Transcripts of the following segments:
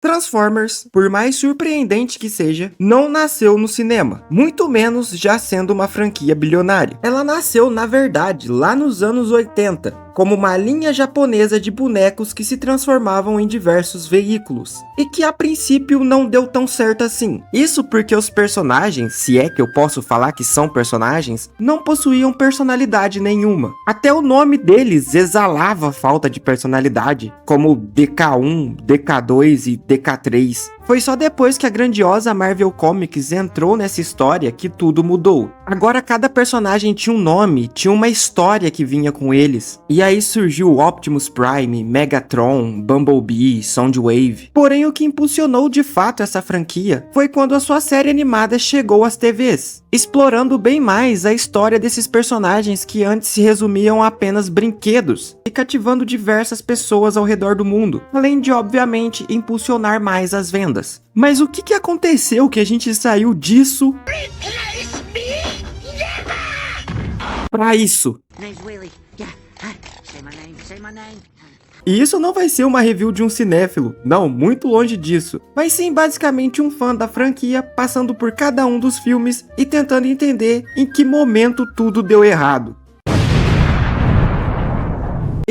Transformers, por mais surpreendente que seja, não nasceu no cinema, muito menos já sendo uma franquia bilionária. Ela nasceu, na verdade, lá nos anos 80, como uma linha japonesa de bonecos que se transformavam em diversos veículos, e que a princípio não deu tão certo assim. Isso porque os personagens, se é que eu posso falar que são personagens, não possuíam personalidade nenhuma. Até o nome deles exalava falta de personalidade, como DK1, DK2 e DK3. Foi só depois que a grandiosa Marvel Comics entrou nessa história que tudo mudou. Agora cada personagem tinha um nome, tinha uma história que vinha com eles. E aí surgiu Optimus Prime, Megatron, Bumblebee, Soundwave. Porém o que impulsionou de fato essa franquia foi quando a sua série animada chegou às TVs, explorando bem mais a história desses personagens que antes se resumiam a apenas brinquedos, e cativando diversas pessoas ao redor do mundo, além de obviamente impulsionar mais as vendas. Mas o que aconteceu que a gente saiu disso pra isso? E isso não vai ser uma review de um cinéfilo, não, muito longe disso, mas sim basicamente um fã da franquia passando por cada um dos filmes e tentando entender em que momento tudo deu errado.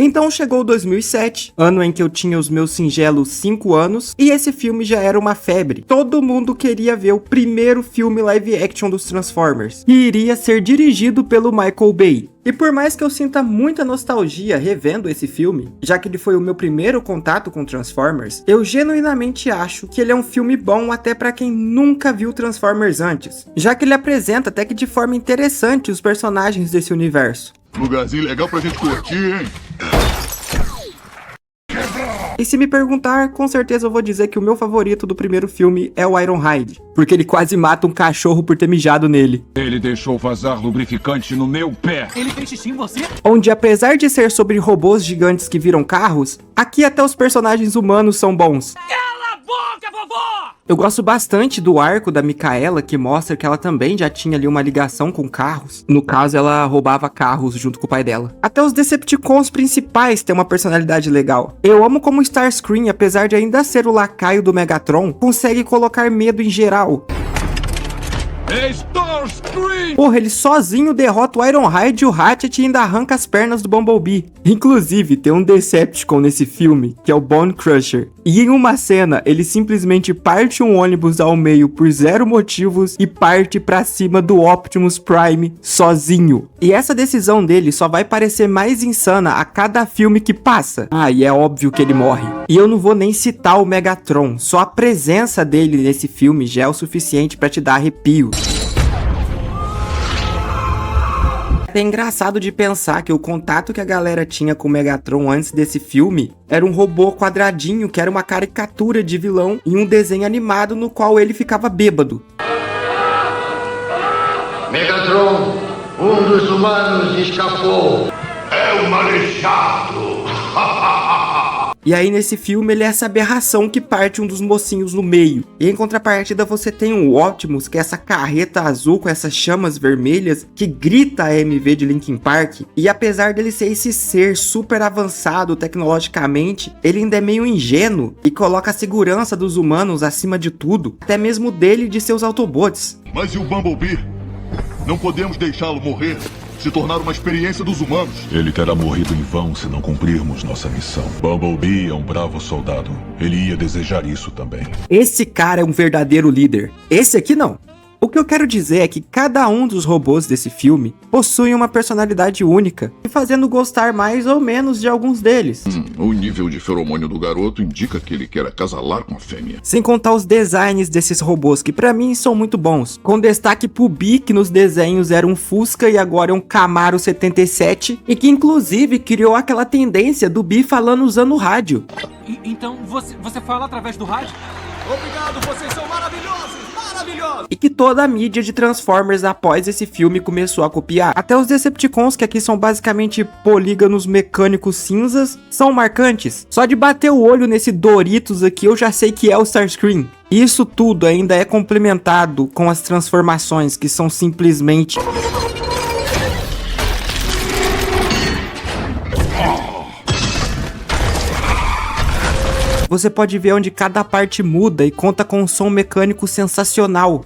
Então chegou 2007, ano em que eu tinha os meus singelos 5 anos, e esse filme já era uma febre. Todo mundo queria ver o primeiro filme live action dos Transformers, que iria ser dirigido pelo Michael Bay. E por mais que eu sinta muita nostalgia revendo esse filme, já que ele foi o meu primeiro contato com Transformers, eu genuinamente acho que ele é um filme bom até pra quem nunca viu Transformers antes, já que ele apresenta até que de forma interessante os personagens desse universo. Lugarzinho legal pra gente curtir, hein? E se me perguntar, com certeza eu vou dizer que o meu favorito do primeiro filme é o Ironhide, porque ele quase mata um cachorro por ter mijado nele. Ele deixou vazar lubrificante no meu pé. Ele fez xixi em você? Onde apesar de ser sobre robôs gigantes que viram carros, aqui até os personagens humanos são bons. Cala a boca, vovó! Eu gosto bastante do arco da Mikaela, que mostra que ela também já tinha ali uma ligação com carros. No caso, ela roubava carros junto com o pai dela. Até os Decepticons principais têm uma personalidade legal. Eu amo como Starscream, apesar de ainda ser o lacaio do Megatron, consegue colocar medo em geral. Starscream! Porra, ele sozinho derrota o Ironhide e o Ratchet e ainda arranca as pernas do Bumblebee. Inclusive, tem um Decepticon nesse filme, que é o Bone Crusher. E em uma cena, ele simplesmente parte um ônibus ao meio por zero motivos e parte pra cima do Optimus Prime sozinho. E essa decisão dele só vai parecer mais insana a cada filme que passa. Ah, e é óbvio que ele morre. E eu não vou nem citar o Megatron, só a presença dele nesse filme já é o suficiente pra te dar arrepios. É engraçado de pensar que o contato que a galera tinha com o Megatron antes desse filme era um robô quadradinho que era uma caricatura de vilão em um desenho animado no qual ele ficava bêbado. Megatron, um dos humanos escapou. É um aleijado! E aí nesse filme ele é essa aberração que parte um dos mocinhos no meio. E em contrapartida você tem o Optimus, que é essa carreta azul com essas chamas vermelhas que grita a MV de Linkin Park. E apesar dele ser esse ser super avançado tecnologicamente, ele ainda é meio ingênuo e coloca a segurança dos humanos acima de tudo, até mesmo dele e de seus Autobots. Mas e o Bumblebee? Não podemos deixá-lo morrer. Se tornar uma experiência dos humanos. Ele terá morrido em vão se não cumprirmos nossa missão. Bumblebee é um bravo soldado. Ele ia desejar isso também. Esse cara é um verdadeiro líder. Esse aqui não. O que eu quero dizer é que cada um dos robôs desse filme possui uma personalidade única, e fazendo gostar mais ou menos de alguns deles. O nível de feromônio do garoto indica que ele quer acasalar com a fêmea. Sem contar os designs desses robôs, que pra mim são muito bons. Com destaque pro Bee, que nos desenhos era um Fusca e agora é um Camaro 77, e que inclusive criou aquela tendência do Bee falando usando o rádio. Então você fala através do rádio? Obrigado, vocês são maravilhosos! E que toda a mídia de Transformers após esse filme começou a copiar. Até os Decepticons, que aqui são basicamente polígonos mecânicos cinzas, são marcantes. Só de bater o olho nesse Doritos aqui eu já sei que é o Starscream. Isso tudo ainda é complementado com as transformações que são simplesmente... Você pode ver onde cada parte muda e conta com um som mecânico sensacional.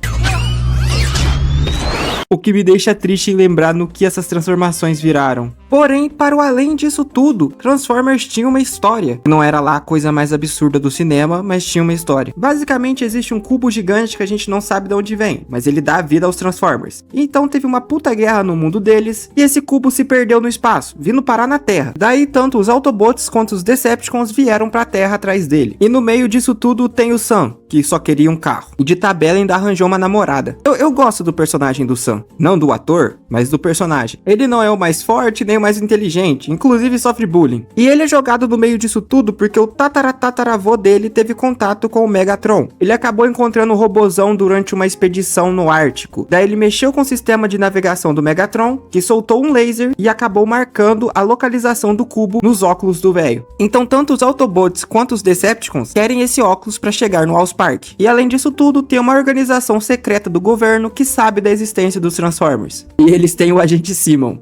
O que me deixa triste em lembrar no que essas transformações viraram. Porém, para o além disso tudo, Transformers tinha uma história. Não era lá a coisa mais absurda do cinema, mas tinha uma história. Basicamente, existe um cubo gigante que a gente não sabe de onde vem, mas ele dá vida aos Transformers. Então teve uma puta guerra no mundo deles, e esse cubo se perdeu no espaço, vindo parar na Terra. Daí, tanto os Autobots quanto os Decepticons vieram pra Terra atrás dele. E no meio disso tudo tem o Sam, que só queria um carro. E de tabela ainda arranjou uma namorada. Eu gosto do personagem do Sam. Não do ator, mas do personagem. Ele não é o mais forte, nem o mais inteligente, inclusive sofre bullying. E ele é jogado no meio disso tudo porque o tataravô dele teve contato com o Megatron. Ele acabou encontrando o robozão durante uma expedição no Ártico. Daí ele mexeu com o sistema de navegação do Megatron, que soltou um laser e acabou marcando a localização do cubo nos óculos do velho. Então tanto os Autobots quanto os Decepticons querem esse óculos para chegar no Allspark. E além disso tudo, tem uma organização secreta do governo que sabe da existência dos Transformers. E eles têm o agente Simon.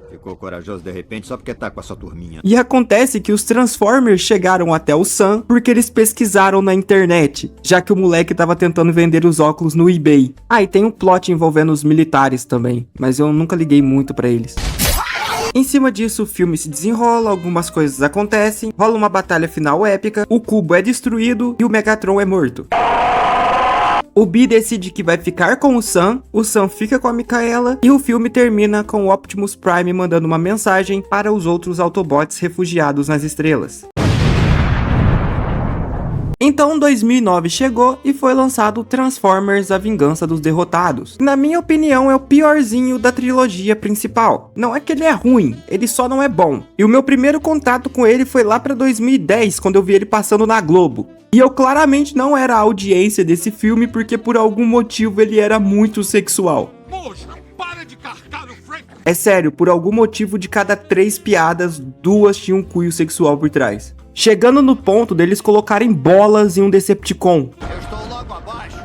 Ficou corajoso de repente só porque tá com a sua turminha. E acontece que os Transformers chegaram até o Sam porque eles pesquisaram na internet, já que o moleque tava tentando vender os óculos no eBay. Ah, e tem um plot envolvendo os militares também, mas eu nunca liguei muito pra eles. Em cima disso, o filme se desenrola, algumas coisas acontecem, rola uma batalha final épica, o cubo é destruído e o Megatron é morto. O Bi decide que vai ficar com o Sam fica com a Mikaela e o filme termina com o Optimus Prime mandando uma mensagem para os outros Autobots refugiados nas estrelas. Então 2009 chegou e foi lançado Transformers: A Vingança dos Derrotados. Na minha opinião é o piorzinho da trilogia principal. Não é que ele é ruim, ele só não é bom. E o meu primeiro contato com ele foi lá pra 2010, quando eu vi ele passando na Globo. E eu claramente não era a audiência desse filme porque por algum motivo ele era muito sexual. Moça, para de carcar o Frank! É sério, por algum motivo de cada 3 piadas, 2 tinham um cunho sexual por trás. Chegando no ponto deles colocarem bolas em um Decepticon. Eu estou logo abaixo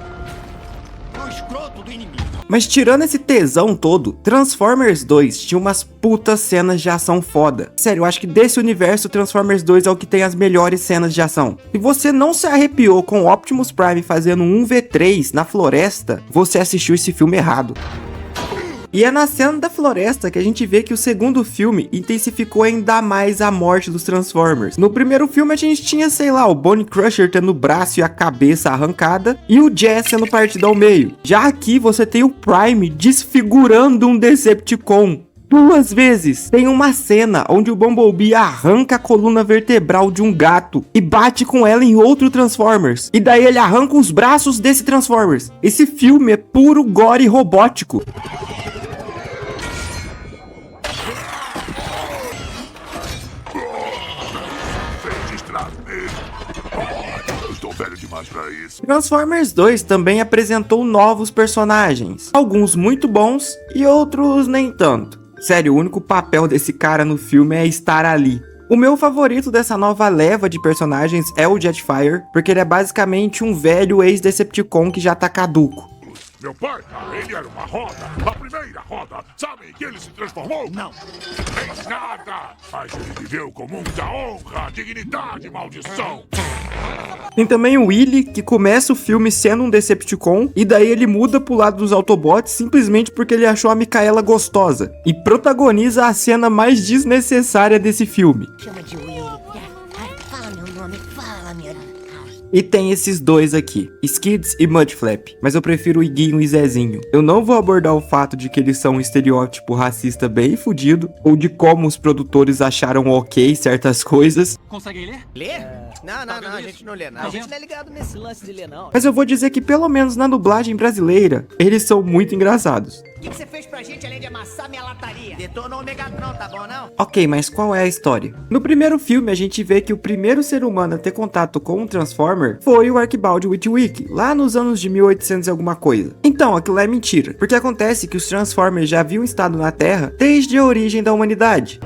do escroto do inimigo. Mas tirando esse tesão todo, Transformers 2 tinha umas putas cenas de ação foda. Sério, eu acho que desse universo, Transformers 2 é o que tem as melhores cenas de ação. Se você não se arrepiou com o Optimus Prime fazendo um 1v3 na floresta, você assistiu esse filme errado. E é na cena da floresta que a gente vê que o segundo filme intensificou ainda mais a morte dos Transformers. No primeiro filme a gente tinha, sei lá, o Bone Crusher tendo o braço e a cabeça arrancada e o Jazz sendo partido ao meio. Já aqui você tem o Prime desfigurando um Decepticon 2 vezes. Tem uma cena onde o Bumblebee arranca a coluna vertebral de um gato e bate com ela em outro Transformers. E daí ele arranca os braços desse Transformers. Esse filme é puro gore robótico. Eu estou velho demais pra isso. Transformers 2 também apresentou novos personagens, alguns muito bons e outros nem tanto. Sério, o único papel desse cara no filme é estar ali. O meu favorito dessa nova leva de personagens é o Jetfire, porque ele é basicamente um velho ex-Decepticon que já tá caduco. Meu pai, ele era uma roda, a primeira roda. Sabe que ele se transformou? Não. Em nada. Mas ele viveu com muita honra, dignidade e maldição. Tem também o Willy, que começa o filme sendo um Decepticon, e daí ele muda pro lado dos Autobots simplesmente porque ele achou a Mikaela gostosa, e protagoniza a cena mais desnecessária desse filme. Chama de Willy. Fala meu nome, fala meu nome. E tem esses dois aqui, Skids e Mudflap, mas eu prefiro o Iguinho e Zezinho. Eu não vou abordar o fato de que eles são um estereótipo racista bem fudido, ou de como os produtores acharam ok certas coisas. Conseguem ler? Ler? Não, vendo a isso? gente não lê Tá nada. A gente vendo? não é ligado nesse lance de ler, não. Mas eu vou dizer que pelo menos na dublagem brasileira, eles são muito engraçados. O que você fez pra gente além de amassar minha lataria? Detonou o Megatron, tá bom não? Ok, mas qual é a história? No primeiro filme, a gente vê que o primeiro ser humano a ter contato com um Transformer foi o Archibald Witwick, lá nos anos de 1800 e alguma coisa. Então, aquilo é mentira, porque acontece que os Transformers já haviam estado na Terra desde a origem da humanidade.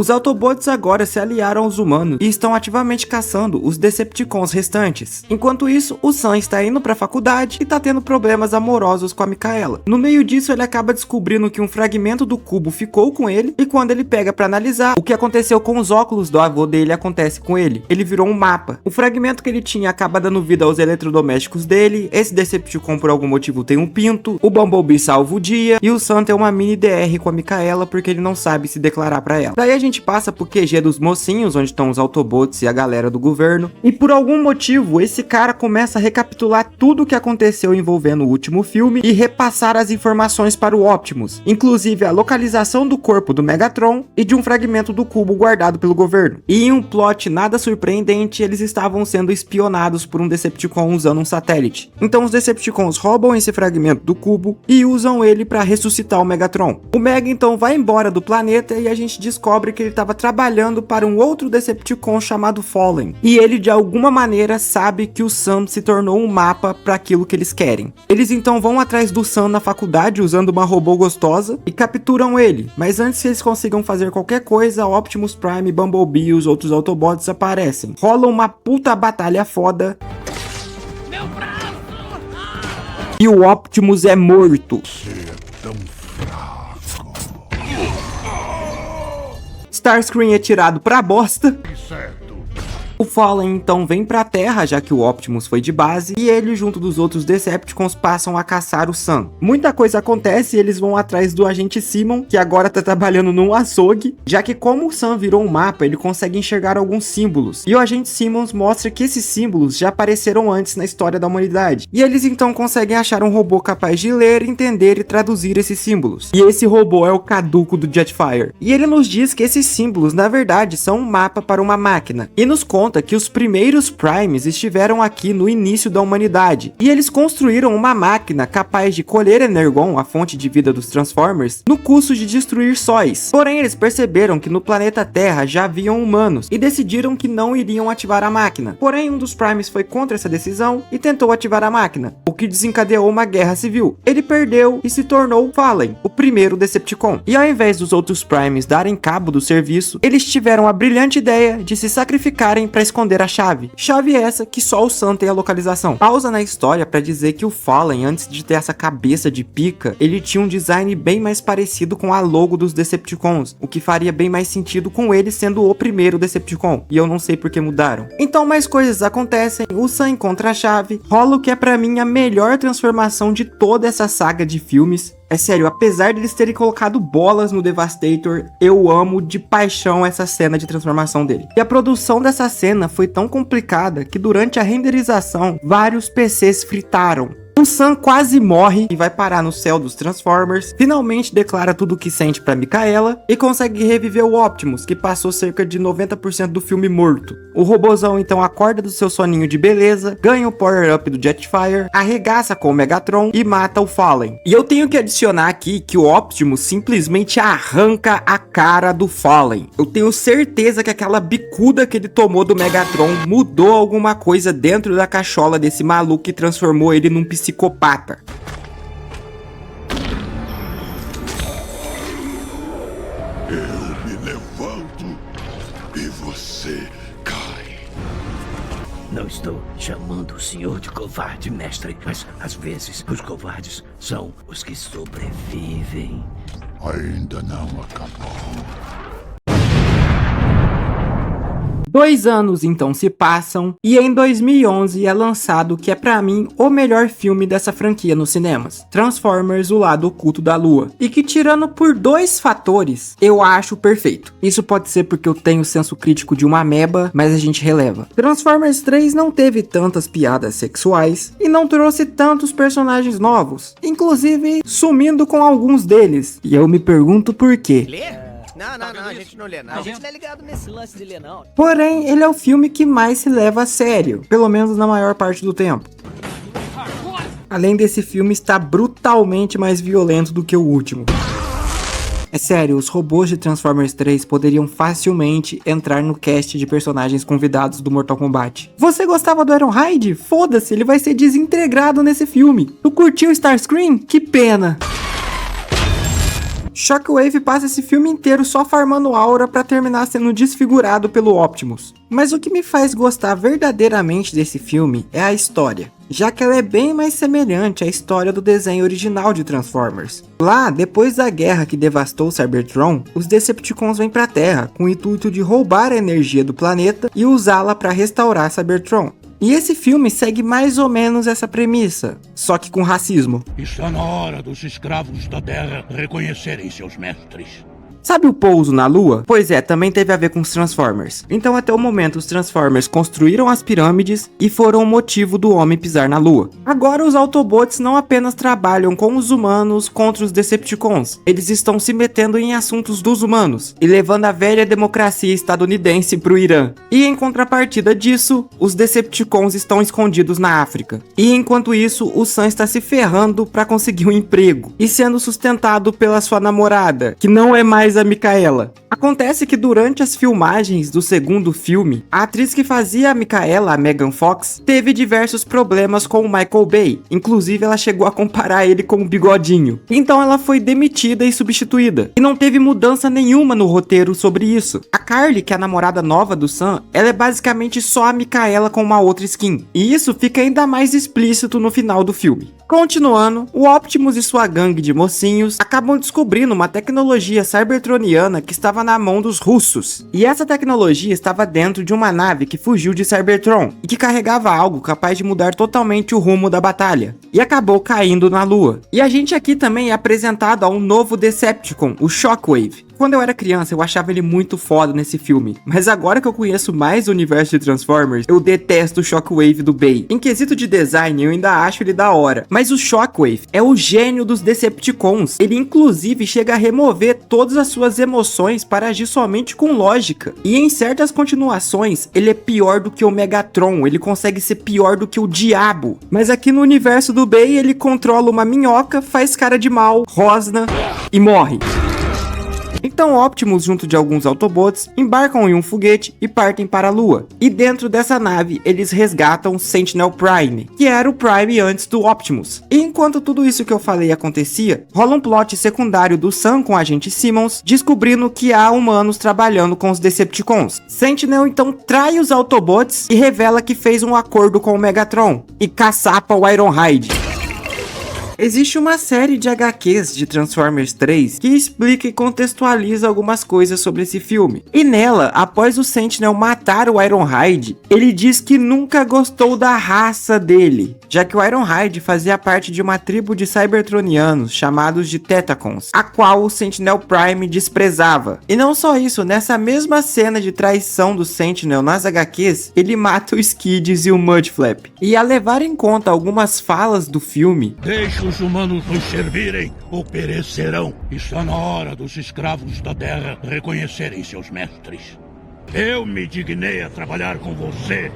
Os Autobots agora se aliaram aos humanos e estão ativamente caçando os Decepticons restantes. Enquanto isso, o Sam está indo para a faculdade e tá tendo problemas amorosos com a Mikaela. No meio disso, ele acaba descobrindo que um fragmento do cubo ficou com ele, e quando ele pega para analisar, o que aconteceu com os óculos do avô dele acontece com ele. Ele virou um mapa. O fragmento que ele tinha acaba dando vida aos eletrodomésticos dele, esse Decepticon por algum motivo tem um pinto, o Bumblebee salva o dia, e o Sam tem uma mini DR com a Mikaela porque ele não sabe se declarar para ela. Daí a gente passa pro QG dos mocinhos, onde estão os Autobots e a galera do governo, e por algum motivo esse cara começa a recapitular tudo o que aconteceu envolvendo o último filme e repassar as informações para o Optimus, inclusive a localização do corpo do Megatron e de um fragmento do cubo guardado pelo governo. E em um plot nada surpreendente, eles estavam sendo espionados por um Decepticon usando um satélite. Então os Decepticons roubam esse fragmento do cubo e usam ele para ressuscitar o Megatron. O Mega então vai embora do planeta e a gente descobre que ele estava trabalhando para um outro Decepticon chamado Fallen. E ele de alguma maneira sabe que o Sam se tornou um mapa para aquilo que eles querem. Eles então vão atrás do Sam na faculdade usando uma robô gostosa e capturam ele. Mas antes que eles consigam fazer qualquer coisa, Optimus Prime, Bumblebee e os outros Autobots aparecem. Rola uma puta batalha foda. Meu braço! E o Optimus é morto. Starscream é tirado pra bosta. O Fallen então vem pra Terra, já que o Optimus foi de base, e ele junto dos outros Decepticons passam a caçar o Sam. Muita coisa acontece e eles vão atrás do agente Simon, que agora tá trabalhando num açougue, já que como o Sam virou um mapa, ele consegue enxergar alguns símbolos. E o agente Simmons mostra que esses símbolos já apareceram antes na história da humanidade. E eles então conseguem achar um robô capaz de ler, entender e traduzir esses símbolos. E esse robô é o caduco do Jetfire. E ele nos diz que esses símbolos, na verdade, são um mapa para uma máquina. E nos conta que os primeiros Primes estiveram aqui no início da humanidade, e eles construíram uma máquina capaz de colher Energon, a fonte de vida dos Transformers, no custo de destruir sóis. Porém, eles perceberam que no planeta Terra já haviam humanos, e decidiram que não iriam ativar a máquina. Porém, um dos Primes foi contra essa decisão e tentou ativar a máquina, o que desencadeou uma guerra civil. Ele perdeu e se tornou Fallen, o primeiro Decepticon. E ao invés dos outros Primes darem cabo do serviço, eles tiveram a brilhante ideia de se sacrificarem para esconder a chave. Chave essa que só o Sam tem a localização. Pausa na história para dizer que o Fallen, antes de ter essa cabeça de pica, ele tinha um design bem mais parecido com a logo dos Decepticons, o que faria bem mais sentido com ele sendo o primeiro Decepticon, e eu não sei por que mudaram. Então mais coisas acontecem, o Sam encontra a chave, rola o que é pra mim a melhor transformação de toda essa saga de filmes. É sério, apesar de eles terem colocado bolas no Devastator, eu amo de paixão essa cena de transformação dele. E a produção dessa cena foi tão complicada que durante a renderização, vários PCs fritaram. O Sam quase morre e vai parar no céu dos Transformers, finalmente declara tudo o que sente pra Mikaela e consegue reviver o Optimus, que passou cerca de 90% do filme morto. O robozão então acorda do seu soninho de beleza, ganha o power-up do Jetfire, arregaça com o Megatron e mata o Fallen. E eu tenho que adicionar aqui que o Optimus simplesmente arranca a cara do Fallen. Eu tenho certeza que aquela bicuda que ele tomou do Megatron mudou alguma coisa dentro da cachola desse maluco que transformou ele num psicopata. Eu me levanto e você cai. Não estou chamando o senhor de covarde, mestre, mas às vezes os covardes são os que sobrevivem. Ainda não acabou. 2 anos então se passam e em 2011 é lançado o que é pra mim o melhor filme dessa franquia nos cinemas, Transformers: O Lado Oculto da Lua, e que tirando por 2 fatores, eu acho perfeito. Isso pode ser porque eu tenho o senso crítico de uma ameba, mas a gente releva. Transformers 3 não teve tantas piadas sexuais e não trouxe tantos personagens novos, inclusive sumindo com alguns deles, e eu me pergunto por quê. Lê? Não, a gente não lê, não. A gente não é ligado nesse lance de ler, não. Porém, ele é o filme que mais se leva a sério, pelo menos na maior parte do tempo. Além desse filme estar brutalmente mais violento do que o último. É sério, os robôs de Transformers 3 poderiam facilmente entrar no cast de personagens convidados do Mortal Kombat. Você gostava do Ironhide? Foda-se, ele vai ser desintegrado nesse filme. Tu curtiu Starscream? Que pena. Shockwave passa esse filme inteiro só farmando aura pra terminar sendo desfigurado pelo Optimus. Mas o que me faz gostar verdadeiramente desse filme é a história, já que ela é bem mais semelhante à história do desenho original de Transformers. Lá, depois da guerra que devastou Cybertron, os Decepticons vêm pra Terra com o intuito de roubar a energia do planeta e usá-la para restaurar Cybertron. E esse filme segue mais ou menos essa premissa, só que com racismo. Está na hora dos escravos da Terra reconhecerem seus mestres. Sabe o pouso na Lua? Pois é, também teve a ver com os Transformers. Então até o momento os Transformers construíram as pirâmides e foram o motivo do homem pisar na Lua. Agora os Autobots não apenas trabalham com os humanos contra os Decepticons, eles estão se metendo em assuntos dos humanos e levando a velha democracia estadunidense pro Irã. E em contrapartida disso, os Decepticons estão escondidos na África. E enquanto isso, o Sam está se ferrando para conseguir um emprego e sendo sustentado pela sua namorada, que não é mais a Mikaela. Acontece que durante as filmagens do segundo filme, a atriz que fazia a Mikaela, a Megan Fox, teve diversos problemas com o Michael Bay. Inclusive ela chegou a comparar ele com o Bigodinho. Então ela foi demitida e substituída. E não teve mudança nenhuma no roteiro sobre isso. A Carly, que é a namorada nova do Sam, ela é basicamente só a Mikaela com uma outra skin. E isso fica ainda mais explícito no final do filme. Continuando, o Optimus e sua gangue de mocinhos acabam descobrindo uma tecnologia cybertroniana que estava na mão dos russos. E essa tecnologia estava dentro de uma nave que fugiu de Cybertron e que carregava algo capaz de mudar totalmente o rumo da batalha. E acabou caindo na Lua. E a gente aqui também é apresentado a um novo Decepticon, o Shockwave. Quando eu era criança, eu achava ele muito foda nesse filme. Mas agora que eu conheço mais o universo de Transformers, eu detesto o Shockwave do Bay. Em quesito de design, eu ainda acho ele da hora. Mas o Shockwave é o gênio dos Decepticons. Ele inclusive chega a remover todas as suas emoções para agir somente com lógica. E em certas continuações, ele é pior do que o Megatron. Ele consegue ser pior do que o diabo. Mas aqui no universo do Bay, ele controla uma minhoca, faz cara de mal, rosna e morre. Então Optimus, junto de alguns Autobots, embarcam em um foguete e partem para a Lua. E dentro dessa nave, eles resgatam Sentinel Prime, que era o Prime antes do Optimus. E enquanto tudo isso que eu falei acontecia, rola um plot secundário do Sam com o agente Simmons, descobrindo que há humanos trabalhando com os Decepticons. Sentinel então trai os Autobots e revela que fez um acordo com o Megatron e caçapa o Ironhide. Existe uma série de HQs de Transformers 3 que explica e contextualiza algumas coisas sobre esse filme. E nela, após o Sentinel matar o Ironhide, ele diz que nunca gostou da raça dele, já que o Ironhide fazia parte de uma tribo de Cybertronianos chamados de Tetacons, a qual o Sentinel Prime desprezava. E não só isso, nessa mesma cena de traição do Sentinel nas HQs, ele mata o Skids e o Mudflap. E a levar em conta algumas falas do filme, Deixe os humanos nos servirem ou perecerão. Está na hora dos escravos da Terra reconhecerem seus mestres. Eu me dignei a trabalhar com você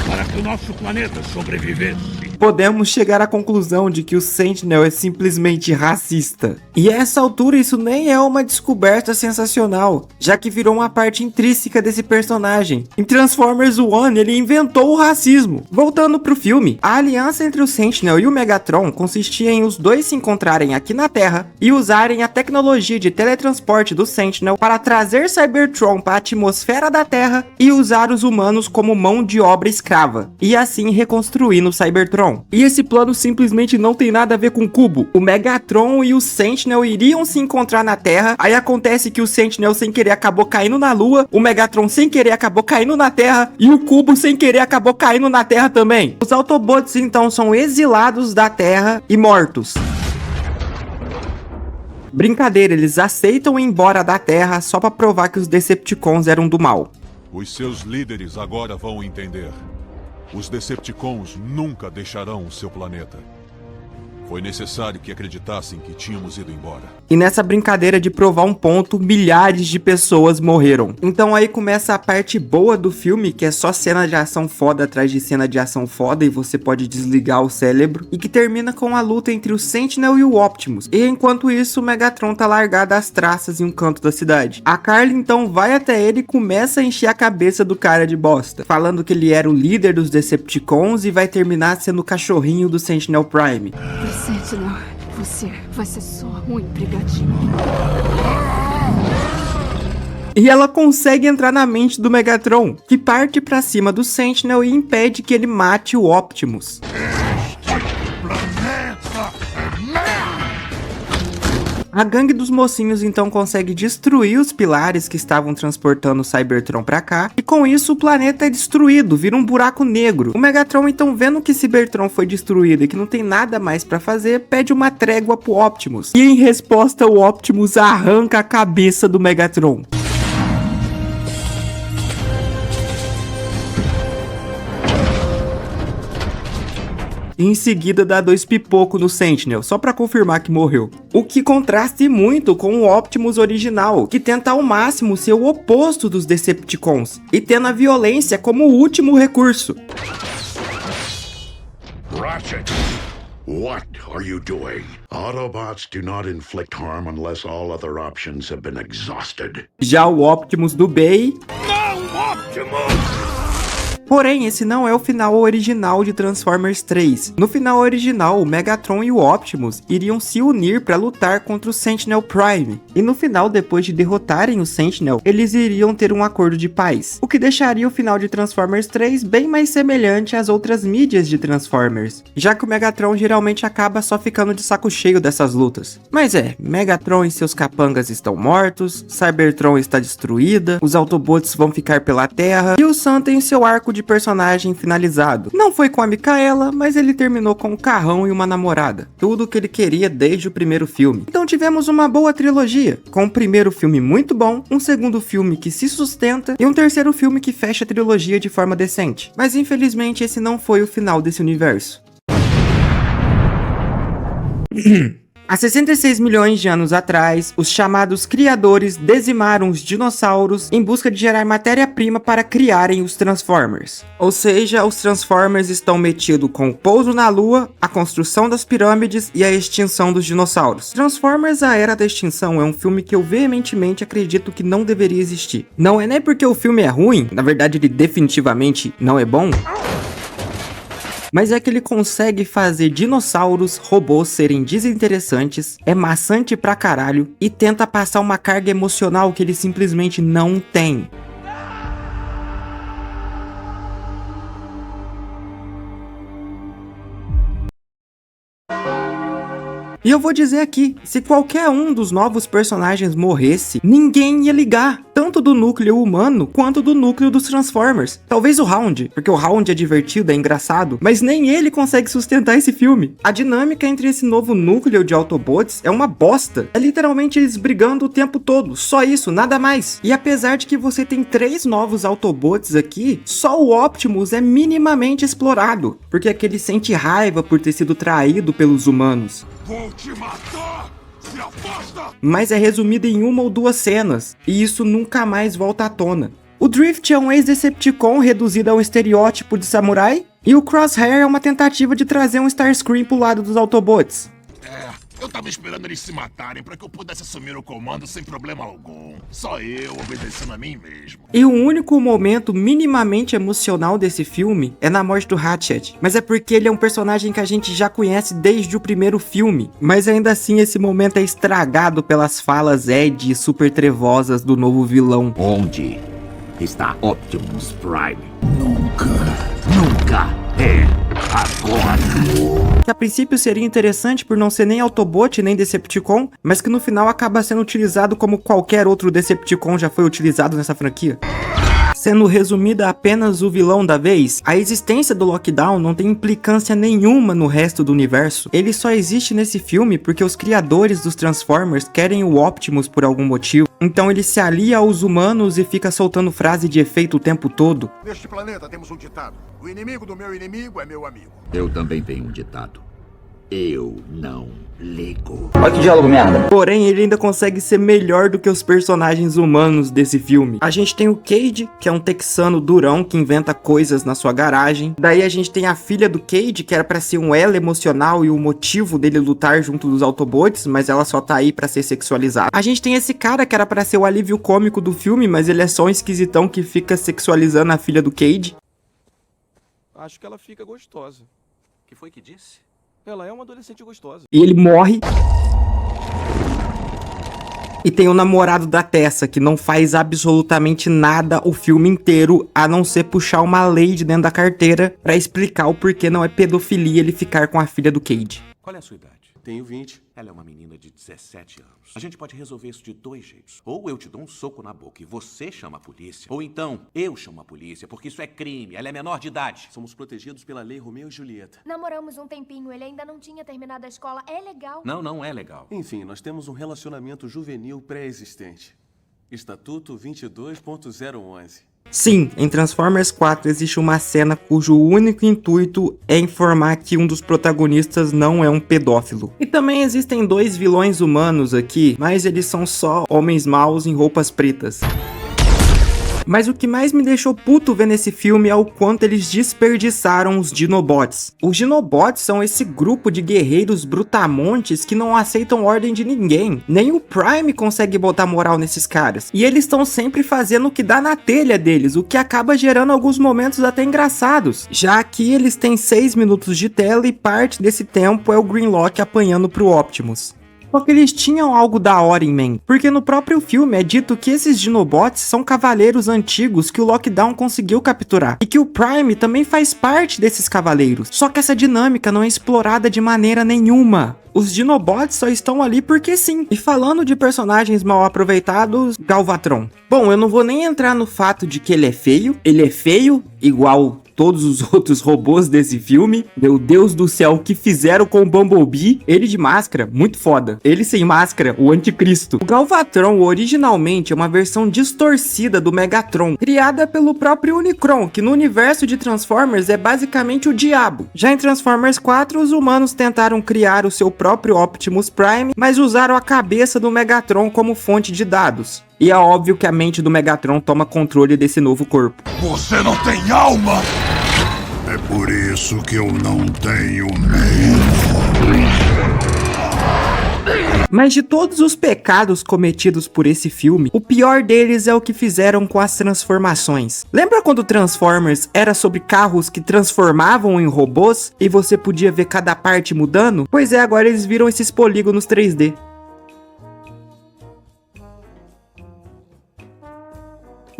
para que o nosso planeta sobrevivesse. podemos chegar à conclusão de que o Sentinel é simplesmente racista. E a essa altura isso nem é uma descoberta sensacional, já que virou uma parte intrínseca desse personagem. Em Transformers One ele inventou o racismo. Voltando pro filme, a aliança entre o Sentinel e o Megatron consistia em os dois se encontrarem aqui na Terra e usarem a tecnologia de teletransporte do Sentinel para trazer Cybertron para a atmosfera da Terra e usar os humanos como mão de obra escrava, e assim reconstruir no Cybertron. E esse plano simplesmente não tem nada a ver com o Cubo. O Megatron e o Sentinel iriam se encontrar na Terra, aí acontece que o Sentinel sem querer acabou caindo na Lua, o Megatron sem querer acabou caindo na Terra, e o Cubo sem querer acabou caindo na Terra também. Os Autobots então são exilados da Terra e mortos. Brincadeira, eles aceitam ir embora da Terra só pra provar que os Decepticons eram do mal. Os seus líderes agora vão entender. Os Decepticons nunca deixarão o seu planeta. Foi necessário que acreditassem que tínhamos ido embora. E nessa brincadeira de provar um ponto, milhares de pessoas morreram. Então aí começa a parte boa do filme, que é só cena de ação foda atrás de cena de ação foda e você pode desligar o cérebro. E que termina com a luta entre o Sentinel e o Optimus. E enquanto isso, o Megatron tá largado às traças em um canto da cidade. A Carly então vai até ele e começa a encher a cabeça do cara de bosta, falando que ele era o líder dos Decepticons e vai terminar sendo o cachorrinho do Sentinel Prime. Sentinel Você vai ser só um empregadinho. E ela consegue entrar na mente do Megatron, que parte pra cima do Sentinel e impede que ele mate o Optimus. A gangue dos mocinhos então consegue destruir os pilares que estavam transportando o Cybertron pra cá, e com isso o planeta é destruído, vira um buraco negro. O Megatron então, vendo que Cybertron foi destruído e que não tem nada mais pra fazer, pede uma trégua pro Optimus. E em resposta o Optimus arranca a cabeça do Megatron. E em seguida dá 2 pipocos no Sentinel, só pra confirmar que morreu. O que contrasta muito com o Optimus original, que tenta ao máximo ser o oposto dos Decepticons, e tendo a violência como último recurso. Ratchet, what are you doing? Autobots do not inflict harm unless all other options have been exhausted. Já o Optimus do Bay... Não, Optimus! Porém, esse não é o final original de Transformers 3. No final original, o Megatron e o Optimus iriam se unir para lutar contra o Sentinel Prime. E no final, depois de derrotarem o Sentinel, eles iriam ter um acordo de paz. O que deixaria o final de Transformers 3 bem mais semelhante às outras mídias de Transformers, já que o Megatron geralmente acaba só ficando de saco cheio dessas lutas. Mas Megatron e seus capangas estão mortos, Cybertron está destruída, os Autobots vão ficar pela Terra, e o Sam tem seu arco de personagem finalizado. Não foi com a Mikaela, mas ele terminou com um carrão e uma namorada. Tudo o que ele queria desde o primeiro filme. Então tivemos uma boa trilogia, com um primeiro filme muito bom, um segundo filme que se sustenta e um terceiro filme que fecha a trilogia de forma decente. Mas infelizmente esse não foi o final desse universo. Há 66 milhões de anos atrás, os chamados criadores dizimaram os dinossauros em busca de gerar matéria-prima para criarem os Transformers. Ou seja, os Transformers estão metidos com o pouso na Lua, a construção das pirâmides e a extinção dos dinossauros. Transformers: A Era da Extinção é um filme que eu veementemente acredito que não deveria existir. Não é nem porque o filme é ruim, na verdade ele definitivamente não é bom, mas é que ele consegue fazer dinossauros, robôs serem desinteressantes, é maçante pra caralho e tenta passar uma carga emocional que ele simplesmente não tem. E eu vou dizer aqui, se qualquer um dos novos personagens morresse, ninguém ia ligar, tanto do núcleo humano quanto do núcleo dos Transformers. Talvez o Hound, porque o Hound é divertido, é engraçado, mas nem ele consegue sustentar esse filme. A dinâmica entre esse novo núcleo de Autobots é uma bosta. É literalmente eles brigando o tempo todo, só isso, nada mais. E apesar de que você tem 3 novos Autobots aqui, só o Optimus é minimamente explorado, porque aquele sente raiva por ter sido traído pelos humanos. Vou te matar! Se afasta! Mas é resumido em 1 ou 2 cenas, e isso nunca mais volta à tona. O Drift é um ex-Decepticon reduzido a um estereótipo de samurai, e o Crosshair é uma tentativa de trazer um Starscream pro lado dos Autobots. Eu tava esperando eles se matarem pra que eu pudesse assumir o comando sem problema algum. Só eu obedecendo a mim mesmo. E o único momento minimamente emocional desse filme é na morte do Ratchet. Mas é porque ele é um personagem que a gente já conhece desde o primeiro filme. Mas ainda assim esse momento é estragado pelas falas Ed e super trevosas do novo vilão. Onde está Optimus Prime? Nunca é agora. Que a princípio seria interessante por não ser nem Autobot nem Decepticon, mas que no final acaba sendo utilizado como qualquer outro Decepticon já foi utilizado nessa franquia. Sendo resumida apenas o vilão da vez, a existência do Lockdown não tem implicância nenhuma no resto do universo. Ele só existe nesse filme porque os criadores dos Transformers querem o Optimus por algum motivo. Então ele se alia aos humanos e fica soltando frase de efeito o tempo todo. Neste planeta temos um ditado: o inimigo do meu inimigo é meu amigo. Eu também tenho um ditado: eu não ligo. Olha que diálogo merda. Porém, ele ainda consegue ser melhor do que os personagens humanos desse filme. A gente tem o Cage, que é um texano durão que inventa coisas na sua garagem. Daí a gente tem a filha do Cage, que era pra ser um elo emocional e o motivo dele lutar junto dos Autobots, mas ela só tá aí pra ser sexualizada. A gente tem esse cara que era pra ser o alívio cômico do filme, mas ele é só um esquisitão que fica sexualizando a filha do Cage. Acho que ela fica gostosa. O que foi que disse? Ela é uma adolescente gostosa. E ele morre. E tem o namorado da Tessa, que não faz absolutamente nada o filme inteiro, a não ser puxar uma lei de dentro da carteira pra explicar o porquê não é pedofilia ele ficar com a filha do Cage. Qual é a sua idade? Tenho 20. Ela é uma menina de 17 anos. A gente pode resolver isso de 2 jeitos. Ou eu te dou um soco na boca e você chama a polícia. Ou então, eu chamo a polícia, porque isso é crime. Ela é menor de idade. Somos protegidos pela lei Romeu e Julieta. Namoramos um tempinho, ele ainda não tinha terminado a escola. É legal. Não, não é legal. Enfim, nós temos um relacionamento juvenil pré-existente. Estatuto 22.011. Sim, em Transformers 4 existe uma cena cujo único intuito é informar que um dos protagonistas não é um pedófilo. E também existem 2 vilões humanos aqui, mas eles são só homens maus em roupas pretas. Mas o que mais me deixou puto vendo esse filme é o quanto eles desperdiçaram os Dinobots. Os Dinobots são esse grupo de guerreiros brutamontes que não aceitam ordem de ninguém. Nem o Prime consegue botar moral nesses caras. E eles estão sempre fazendo o que dá na telha deles, o que acaba gerando alguns momentos até engraçados. Já aqui eles têm 6 minutos de tela e parte desse tempo é o Grimlock apanhando pro Optimus. Só que eles tinham algo da hora em mente, porque no próprio filme é dito que esses Dinobots são cavaleiros antigos que o Lockdown conseguiu capturar, e que o Prime também faz parte desses cavaleiros, só que essa dinâmica não é explorada de maneira nenhuma. Os Dinobots só estão ali porque sim. E falando de personagens mal aproveitados, Galvatron. Bom, eu não vou nem entrar no fato de que ele é feio igual todos os outros robôs desse filme. Meu Deus do céu, o que fizeram com o Bumblebee? Ele de máscara, muito foda. Ele sem máscara, o anticristo. O Galvatron originalmente é uma versão distorcida do Megatron, criada pelo próprio Unicron, que no universo de Transformers é basicamente o diabo. Já em Transformers 4, os humanos tentaram criar o seu próprio Optimus Prime, mas usaram a cabeça do Megatron como fonte de dados. E é óbvio que a mente do Megatron toma controle desse novo corpo. Você não tem alma! É por isso que eu não tenho medo. Mas de todos os pecados cometidos por esse filme, o pior deles é o que fizeram com as transformações. Lembra quando Transformers era sobre carros que transformavam em robôs e você podia ver cada parte mudando? Pois é, agora eles viram esses polígonos 3D.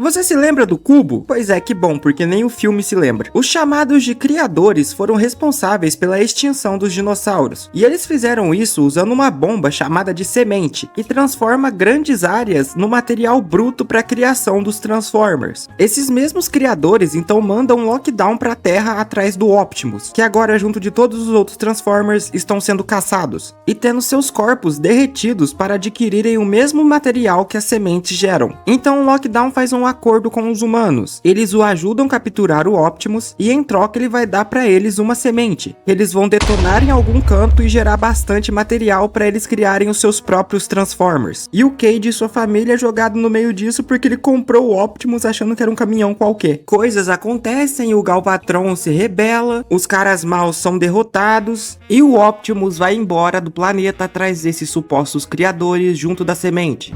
Você se lembra do Cubo? Pois é, que bom, porque nem o filme se lembra. Os chamados de criadores foram responsáveis pela extinção dos dinossauros, e eles fizeram isso usando uma bomba chamada de semente, que transforma grandes áreas no material bruto para a criação dos Transformers. Esses mesmos criadores então mandam um Lockdown para a Terra atrás do Optimus, que agora junto de todos os outros Transformers estão sendo caçados, e tendo seus corpos derretidos para adquirirem o mesmo material que as sementes geram. Então o Lockdown faz um acordo com os humanos. Eles o ajudam a capturar o Optimus e em troca ele vai dar para eles uma semente. Eles vão detonar em algum canto e gerar bastante material para eles criarem os seus próprios Transformers. E o Cage e sua família é jogado no meio disso porque ele comprou o Optimus achando que era um caminhão qualquer. Coisas acontecem, o Galvatron se rebela, os caras maus são derrotados e o Optimus vai embora do planeta atrás desses supostos criadores junto da semente.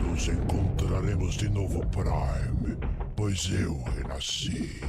Nos encontraremos de novo, Prime, pois eu renasci.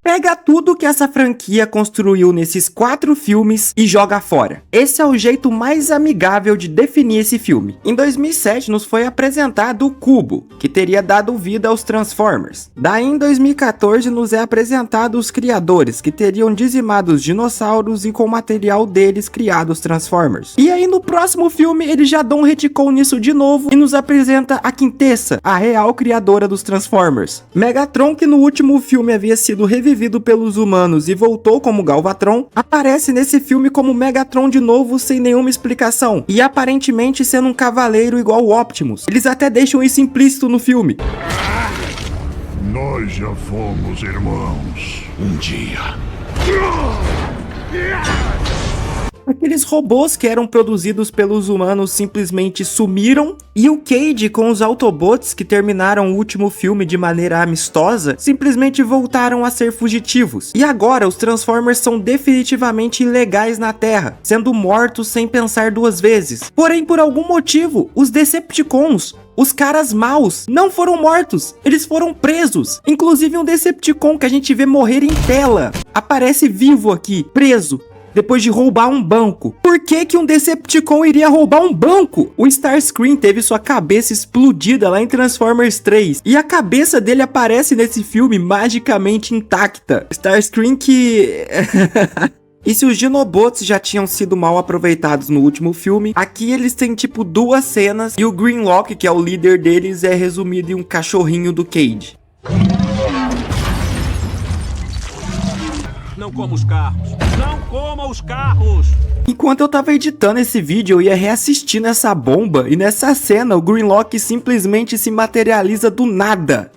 Pega tudo que essa franquia construiu nesses 4 filmes e joga fora. Esse é o jeito mais amigável de definir esse filme. Em 2007 nos foi apresentado o Cubo, que teria dado vida aos Transformers. Daí em 2014 nos é apresentado os criadores, que teriam dizimado os dinossauros e com o material deles criado os Transformers. E aí no próximo filme eles já dão um retcon nisso de novo e nos apresenta a Quintessa, a real criadora dos Transformers. Megatron, que no último filme havia sido revivido pelos humanos e voltou como Galvatron, aparece nesse filme como Megatron de novo sem nenhuma explicação e aparentemente sendo um cavaleiro igual o Optimus. Eles até deixam isso implícito no filme. Nós já fomos irmãos um dia. Aqueles robôs que eram produzidos pelos humanos simplesmente sumiram, e o Cage com os Autobots que terminaram o último filme de maneira amistosa, simplesmente voltaram a ser fugitivos. E agora os Transformers são definitivamente ilegais na Terra, sendo mortos sem pensar 2 vezes. Porém, por algum motivo, os Decepticons Os caras maus não foram mortos, eles foram presos. Inclusive um Decepticon que a gente vê morrer em tela aparece vivo aqui, preso, depois de roubar um banco. Por que que um Decepticon iria roubar um banco? O Starscream teve sua cabeça explodida lá em Transformers 3. E a cabeça dele aparece nesse filme magicamente intacta. Starscream que... E se os Dinobots já tinham sido mal aproveitados no último filme, aqui eles têm tipo 2 cenas e o Grimlock, que é o líder deles, é resumido em um cachorrinho do Cage. Não coma os carros. Não coma os carros. Enquanto eu tava editando esse vídeo, eu ia reassistindo essa bomba e nessa cena o Grimlock simplesmente se materializa do nada.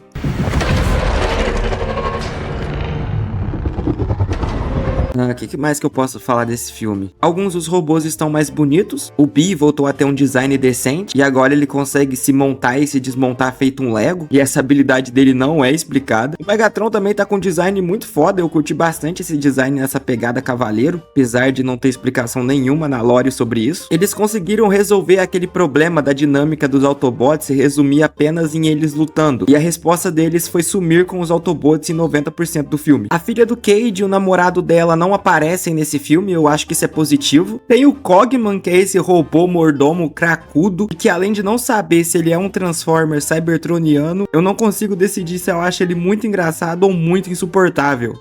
O que mais que eu posso falar desse filme? Alguns dos robôs estão mais bonitos, o Bee voltou a ter um design decente, e agora ele consegue se montar e se desmontar feito um Lego, e essa habilidade dele não é explicada. O Megatron também tá com um design muito foda, eu curti bastante esse design nessa pegada cavaleiro, apesar de não ter explicação nenhuma na lore sobre isso. Eles conseguiram resolver aquele problema da dinâmica dos Autobots e resumir apenas em eles lutando, e a resposta deles foi sumir com os Autobots em 90% do filme. A filha do Cage e o namorado dela não aparecem nesse filme, eu acho que isso é positivo. Tem o Cogman, que é esse robô mordomo cracudo, e que além de não saber se ele é um Transformer cybertroniano, eu não consigo decidir se eu acho ele muito engraçado ou muito insuportável.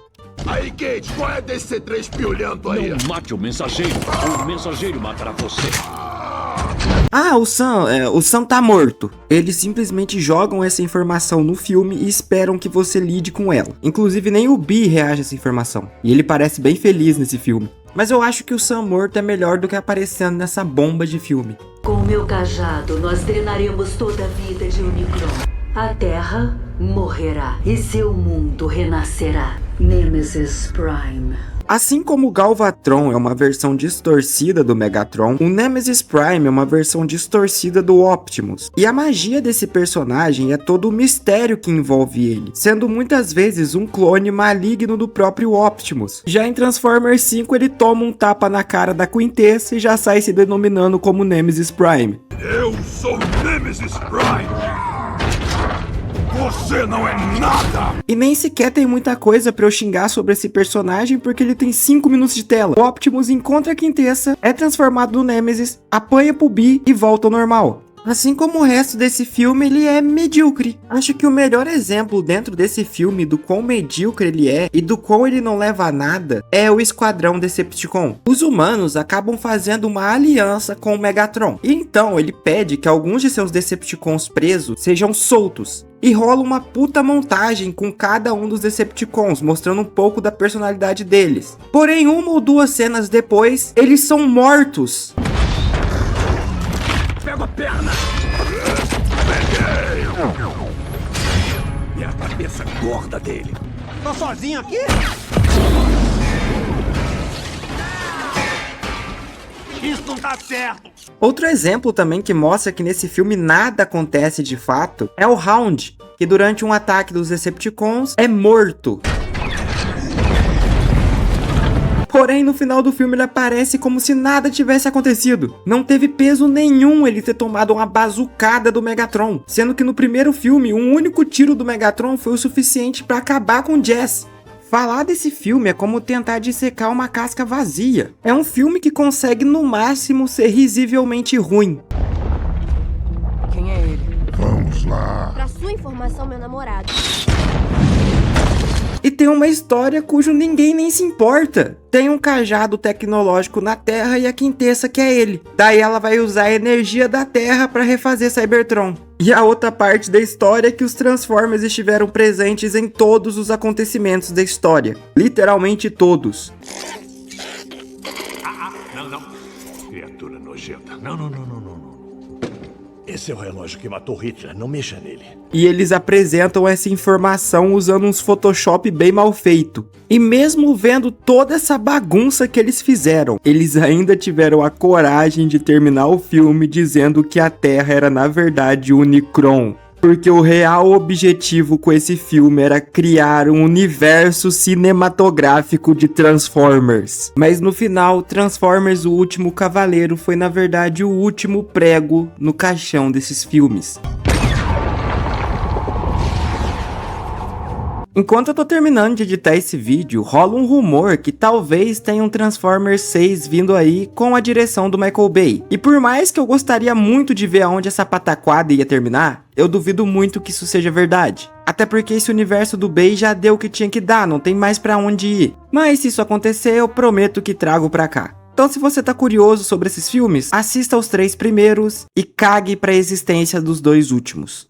Aí, Cage, qual é desse C3 piolhento aí? Não mate o mensageiro matará você. Ah, o Sam tá morto. Eles simplesmente jogam essa informação no filme e esperam que você lide com ela. Inclusive nem o Bee reage a essa informação. E ele parece bem feliz nesse filme. Mas eu acho que o Sam morto é melhor do que aparecendo nessa bomba de filme. Com o meu cajado, nós drenaremos toda a vida de Unicron. A Terra morrerá e seu mundo renascerá. Nemesis Prime. Assim como o Galvatron é uma versão distorcida do Megatron, o Nemesis Prime é uma versão distorcida do Optimus. E a magia desse personagem é todo o mistério que envolve ele, sendo muitas vezes um clone maligno do próprio Optimus. Já em Transformers 5 ele toma um tapa na cara da Quintessa e já sai se denominando como Nemesis Prime. Eu sou Nemesis Prime! Você não é nada! E nem sequer tem muita coisa pra eu xingar sobre esse personagem, porque ele tem 5 minutos de tela. O Optimus encontra a Quintessa, é transformado no Nemesis, apanha pro Bee e volta ao normal. Assim como o resto desse filme, ele é medíocre. Acho que o melhor exemplo dentro desse filme do quão medíocre ele é e do quão ele não leva a nada é o Esquadrão Decepticon. Os humanos acabam fazendo uma aliança com o Megatron. E então ele pede que alguns de seus Decepticons presos sejam soltos. E rola uma puta montagem com cada um dos Decepticons, mostrando um pouco da personalidade deles. Porém, 1 ou 2 cenas depois, eles são mortos. Pega a perna! Peguei! E a cabeça gorda dele. Tô sozinho aqui? Isso não tá certo! Outro exemplo também que mostra que nesse filme nada acontece de fato é o Hound, que durante um ataque dos Decepticons é morto. Porém, no final do filme ele aparece como se nada tivesse acontecido. Não teve peso nenhum ele ter tomado uma bazucada do Megatron, sendo que no primeiro filme, um único tiro do Megatron foi o suficiente para acabar com Jess. Falar desse filme é como tentar dissecar uma casca vazia. É um filme que consegue no máximo ser risivelmente ruim. Quem é ele? Vamos lá. Pra sua informação, meu namorado. E tem uma história cujo ninguém nem se importa. Tem um cajado tecnológico na Terra e a Quintessa que é ele. Daí ela vai usar a energia da Terra para refazer Cybertron. E a outra parte da história é que os Transformers estiveram presentes em todos os acontecimentos da história. Literalmente todos. Não. Criatura nojenta. Não. Esse é o relógio que matou Hitler, não mexa nele. E eles apresentam essa informação usando uns Photoshop bem mal feito. E mesmo vendo toda essa bagunça que eles fizeram, eles ainda tiveram a coragem de terminar o filme dizendo que a Terra era na verdade Unicron. Porque o real objetivo com esse filme era criar um universo cinematográfico de Transformers. Mas no final, Transformers O Último Cavaleiro foi na verdade o último prego no caixão desses filmes. Enquanto eu tô terminando de editar esse vídeo, rola um rumor que talvez tenha um Transformers 6 vindo aí com a direção do Michael Bay. E por mais que eu gostaria muito de ver aonde essa pataquada ia terminar, eu duvido muito que isso seja verdade. Até porque esse universo do Bay já deu o que tinha que dar, não tem mais pra onde ir. Mas se isso acontecer, eu prometo que trago pra cá. Então se você tá curioso sobre esses filmes, assista os 3 primeiros e cague pra existência dos 2 últimos.